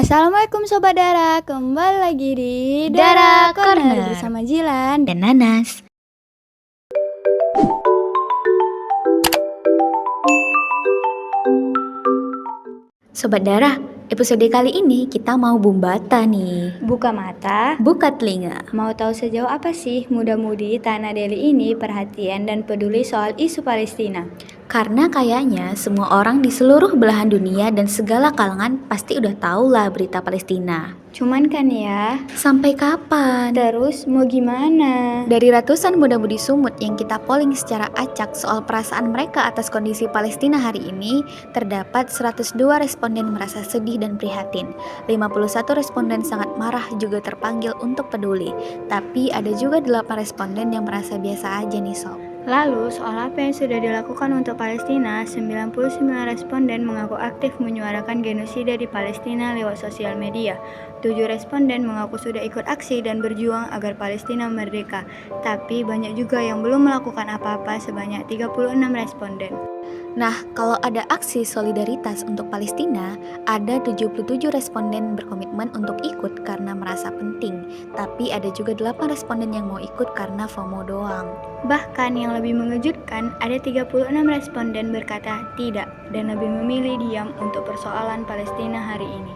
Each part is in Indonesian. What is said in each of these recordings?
Assalamualaikum Sobat Dara, kembali lagi di Dara Dara Corner Corner bersama Jilan. dan Nanas. Sobat Dara, episode kali ini kita mau bumbata nih. Buka mata, Buka telinga. mau tahu sejauh apa sih muda-mudi Tanah Delhi ini perhatian dan peduli soal isu Palestina? Karena kayaknya semua orang di seluruh belahan dunia dan segala kalangan pasti udah tahu lah berita Palestina. Cuman kan ya, Sampai kapan? terus mau gimana? Dari ratusan muda-mudi Sumut yang kita polling secara acak soal perasaan mereka atas kondisi Palestina hari ini, terdapat 102 responden merasa sedih dan prihatin. 51 responden sangat marah juga terpanggil untuk peduli. Tapi ada juga 8 responden yang merasa biasa aja nih sob. Lalu, soal apa yang sudah dilakukan untuk Palestina, 99 responden mengaku aktif menyuarakan genosida di Palestina lewat sosial media. 7 responden mengaku sudah ikut aksi dan berjuang agar Palestina merdeka. Tapi banyak juga yang belum melakukan apa-apa sebanyak 36 responden. Nah, kalau ada aksi solidaritas untuk Palestina, ada 77 responden berkomitmen untuk ikut karena merasa penting. Tapi ada juga 8 responden yang mau ikut karena FOMO doang. Bahkan yang lebih mengejutkan, ada 36 responden berkata tidak dan lebih memilih diam untuk persoalan Palestina hari ini.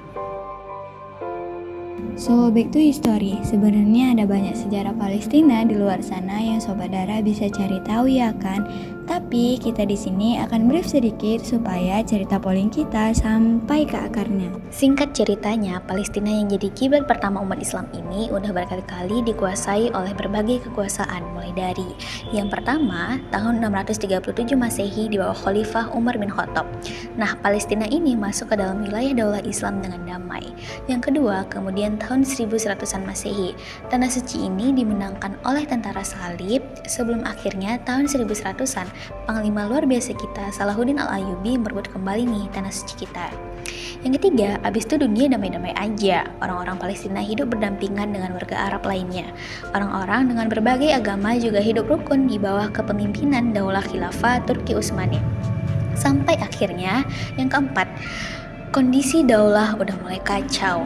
So, back to history. Sebenarnya ada banyak sejarah Palestina di luar sana yang Sobat Dara bisa cari tahu ya kan? Tapi kita di sini akan brief sedikit supaya cerita polling kita sampai ke akarnya. Singkat ceritanya, Palestina yang jadi kiblat pertama umat Islam ini udah berkali-kali dikuasai oleh berbagai kekuasaan, mulai dari yang pertama tahun 637 Masehi di bawah Khalifah Umar bin Khattab. Nah, Palestina ini masuk ke dalam wilayah daulah Islam dengan damai. Yang kedua, kemudian tahun 1100-an Masehi, tanah suci ini dimenangkan oleh tentara salib sebelum akhirnya tahun 1100-an Panglima luar biasa kita Salahuddin Al-Ayyubi merebut kembali nih tanah suci kita. Yang ketiga, abis itu dunia damai-damai aja. Orang-orang Palestina hidup berdampingan dengan warga Arab lainnya. Orang-orang dengan berbagai agama juga hidup rukun di bawah kepemimpinan Daulah Khilafah Turki Utsmani. Sampai akhirnya, yang keempat, kondisi daulah udah mulai kacau.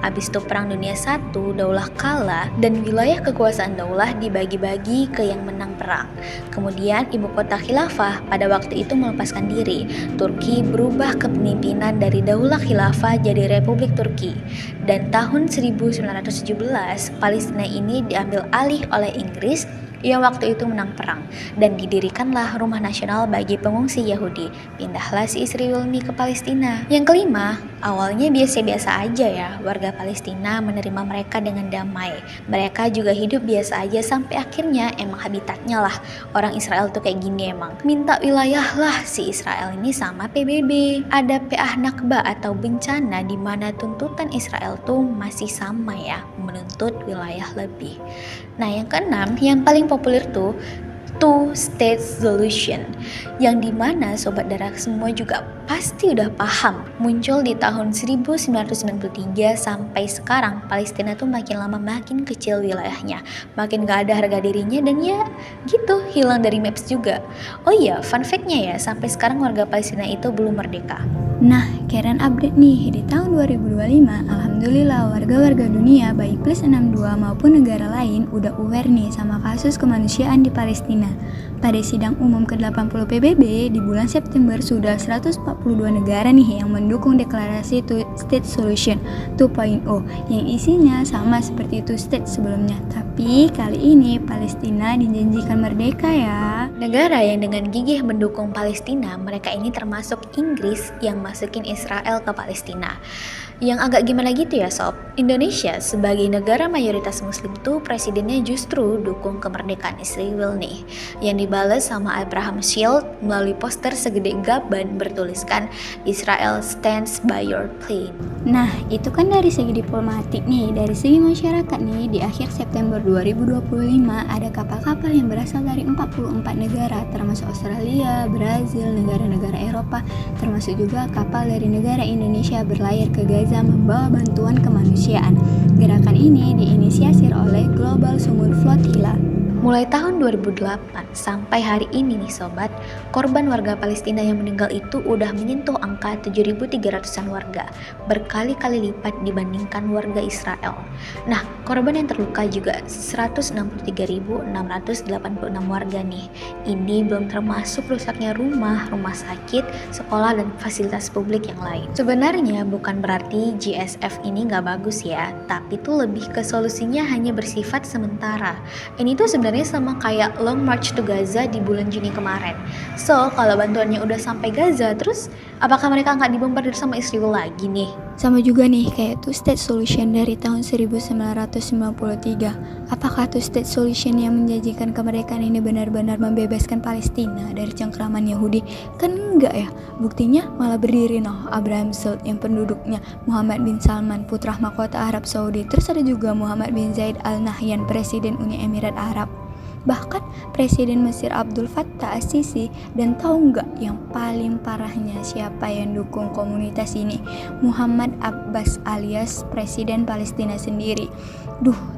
Abis itu Perang Dunia I, daulah kalah dan wilayah kekuasaan daulah dibagi-bagi ke yang menang perang. Kemudian ibu kota khilafah pada waktu itu melepaskan diri. Turki berubah kepemimpinan dari daulah khilafah jadi Republik Turki. Dan tahun 1917, Palestina ini diambil alih oleh Inggris yang waktu itu menang perang, dan didirikanlah rumah nasional bagi pengungsi Yahudi. Pindahlah si Isri Wilmi ke Palestina. Yang kelima, awalnya biasa-biasa aja ya, warga Palestina menerima mereka dengan damai. Mereka juga hidup biasa aja sampai akhirnya emang habitatnya lah. Orang Israel tuh kayak gini emang. Minta wilayah lah si Israel ini sama PBB. Ada PA Nakba atau bencana di mana tuntutan Israel tuh masih sama ya, menuntut wilayah lebih. Nah, yang keenam, yang paling populer tuh two-state solution, yang dimana Sobat Dara semua juga pasti udah paham. Muncul di tahun 1993 sampai sekarang, Palestina tuh makin lama makin kecil wilayahnya, makin gak ada harga dirinya, dan ya gitu, hilang dari maps juga. Oh iya, fun fact-nya ya, sampai sekarang warga Palestina itu belum merdeka. Nah, keren update nih, di tahun 2025, alhamdulillah warga-warga dunia baik plus 62 maupun negara lain udah aware nih sama kasus kemanusiaan di Palestina. Pada sidang umum ke-80 PBB di bulan September sudah 142 negara nih yang mendukung deklarasi Two State Solution 2.0 yang isinya sama seperti Two State sebelumnya. Tapi kali ini Palestina dijanjikan merdeka ya. Negara yang dengan gigih mendukung Palestina, mereka ini termasuk Inggris yang masukin Israel ke Palestina. Yang agak gimana gitu ya sob, Indonesia sebagai negara mayoritas muslim tuh presidennya justru dukung kemerdekaan Israel nih, yang dibalas sama Abraham Shield melalui poster segede gaban bertuliskan Israel stands by your plane. Nah, itu kan dari segi diplomatik nih. Dari segi masyarakat nih, di akhir September 2025 ada kapal-kapal yang berasal dari 44 negara termasuk Australia, Brazil, negara-negara Eropa, termasuk juga kapal dari negara Indonesia berlayar ke Gaza membawa bantuan kemanusiaan. Gerakan ini diinisiasi oleh Global Sumur Flotilla. Mulai tahun 2008 sampai hari ini nih sobat, korban warga Palestina yang meninggal itu udah menyentuh angka 7.300-an warga, berkali-kali lipat dibandingkan warga Israel. Nah, korban yang terluka juga 163.686 warga nih. Ini belum termasuk rusaknya rumah sakit, sekolah, dan fasilitas publik yang lain. Sebenarnya bukan berarti GSF ini nggak bagus ya, tapi tuh lebih ke solusinya hanya bersifat sementara. Ini tuh sebenarnya sama kayak Long March to Gaza di bulan Juni kemarin. So, kalau bantuannya udah sampai Gaza, terus apakah mereka nggak dibombardir sama Israel lagi nih? Sama juga nih kayak Two State Solution dari tahun 1993. Apakah Two State Solution yang menjanjikan kemerdekaan ini benar-benar membebaskan Palestina dari cengkraman Yahudi? Kan enggak ya. Buktinya malah berdiri Abraham Sult yang penduduknya Muhammad bin Salman, putra mahkota Arab Saudi. Terus ada juga Muhammad bin Zayed Al Nahyan, Presiden Uni Emirat Arab. Bahkan Presiden Mesir Abdul Fattah As-Sisi. Dan tahu nggak yang paling parahnya siapa yang dukung komunitas ini? Muhammad Abbas alias Presiden Palestina sendiri.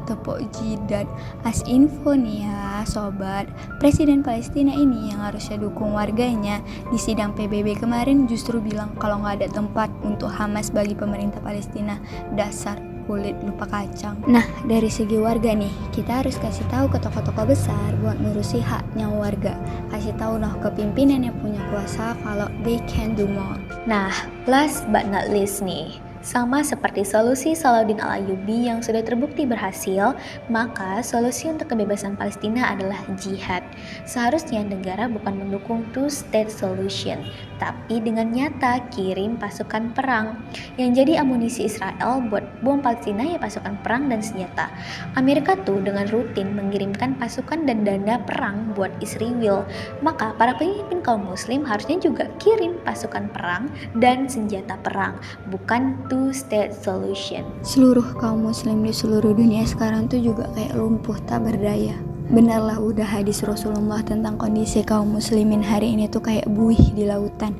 Tepuk jidat. As info nih ya sobat, Presiden Palestina ini yang harusnya dukung warganya di sidang PBB kemarin justru bilang kalau nggak ada tempat untuk Hamas bagi pemerintah Palestina. Dasar kulit lupa kacang. Nah, dari segi warga nih, kita harus kasih tahu ke tokoh-tokoh besar buat ngurusi haknya warga. Kasih tahu ke pimpinan yang punya kuasa kalau they can do more. Nah, last but not least nih, sama seperti solusi Salahuddin Al-Ayyubi yang sudah terbukti berhasil, maka solusi untuk kebebasan Palestina adalah jihad. Seharusnya negara bukan mendukung two-state solution, tapi dengan nyata kirim pasukan perang. Yang jadi amunisi Israel buat bom Palestina ya pasukan perang dan senjata. Amerika tuh dengan rutin mengirimkan pasukan dan dana perang buat Israel. Maka para pemimpin kaum muslim harusnya juga kirim pasukan perang dan senjata perang, bukan two-state solution. Seluruh kaum muslim di seluruh dunia sekarang tuh juga kayak lumpuh tak berdaya. Benarlah udah hadis Rasulullah tentang kondisi kaum muslimin hari ini tuh kayak buih di lautan.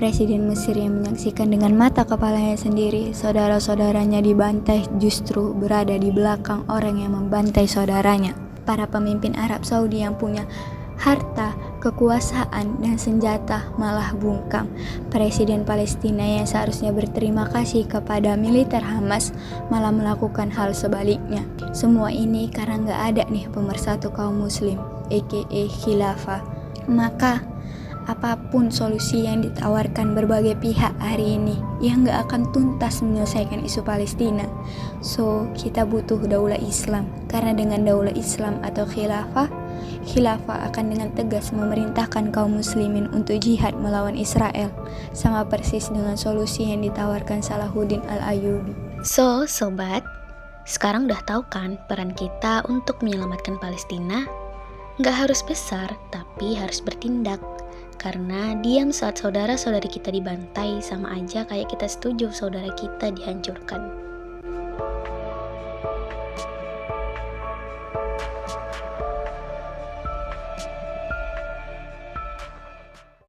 Presiden Mesir yang menyaksikan dengan mata kepalanya sendiri saudara-saudaranya dibantai justru berada di belakang orang yang membantai saudaranya. Para pemimpin Arab Saudi yang punya harta, kekuasaan, dan senjata malah bungkam. Presiden Palestina yang seharusnya berterima kasih kepada militer Hamas malah melakukan hal sebaliknya. Semua ini karena nggak ada nih pemersatu kaum muslim, aka khilafah. Maka apapun solusi yang ditawarkan berbagai pihak hari ini, yang nggak akan tuntas menyelesaikan isu Palestina. So, kita butuh daulah Islam, karena dengan daulah Islam atau khilafah akan dengan tegas memerintahkan kaum muslimin untuk jihad melawan Israel, sama persis dengan solusi yang ditawarkan Salahuddin Al-Ayyubi. So, sobat, sekarang udah tahu kan peran kita untuk menyelamatkan Palestina? Nggak harus besar, tapi harus bertindak. Karena diam saat saudara-saudari kita dibantai sama aja kayak kita setuju saudara kita dihancurkan.